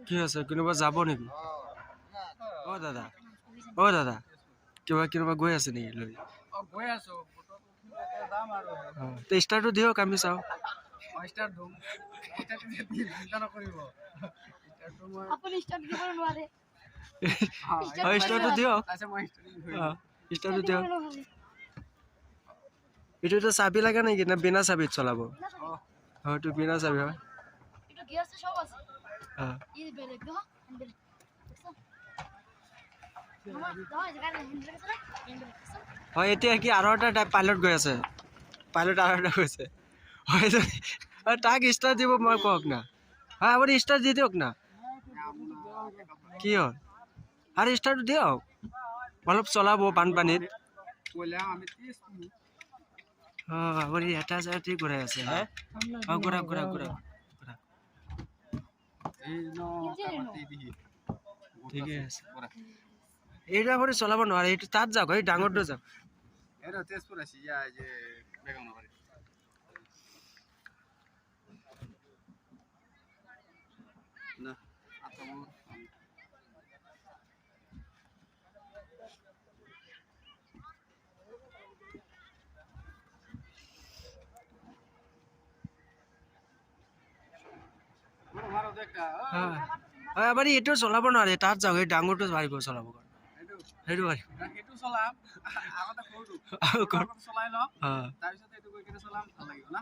কি আছে কোনোবা যাব নেকি অ দাদা অ দাদা কিবা গৈ আছে নেকি লৈ গৈ আছো যাম আৰু তে ষ্টাৰটো দিয়ক আমি চাওঁ ষ্টাৰ দিম চিন্তা নকৰিব আপুনি ষ্টাৰ্ট দিব নোৱাৰে ষ্টাৰটো দিয়ক ষ্টাৰটো দিয়ক এইটো চাবি লাগে নেকি না বিনা চাবিত চলাব হয়তো বিনা চাবি হয় এটা গিয়ার আছে সব আছে হ্যাঁ এই বেলেগ দাও বেলেগ মামা দাও জায়গা হ্যান্ডেল আছে না হ্যান্ডেল আছে হয় এতিয়া কি আৰু এটা পাইলট গৈ আছে পাইলট আৰু এটা গৈছে হয়তো তাক ষ্টাৰ দিব মই কওক না হয় আপুনি ষ্টাৰ দি দিয়ক না কি হ'ল আৰু ষ্টাৰটো দিয়ক অলপ চলাব বানপানীত আপুনি এটা জেগাতেই ঘূৰাই আছে হে ঘূৰাক ঠিকে আছে এইটো আপুনি চলাব নোৱাৰে এইটো তাত যাওক এই ডাঙৰটো যাওক তেজপুৰ আছে যে বেগানবাৰী না হয় আপুনি এইটো চলাব নোৱাৰে তাত যাওক এই ডাঙৰটো পাৰিব চলাব সেইটো পাৰিব সেইটো চলাম আগতে সৰুটো চলাই লওঁ তাৰপিছত এইটো গৈ কিনে চলাম ভাল লাগিব না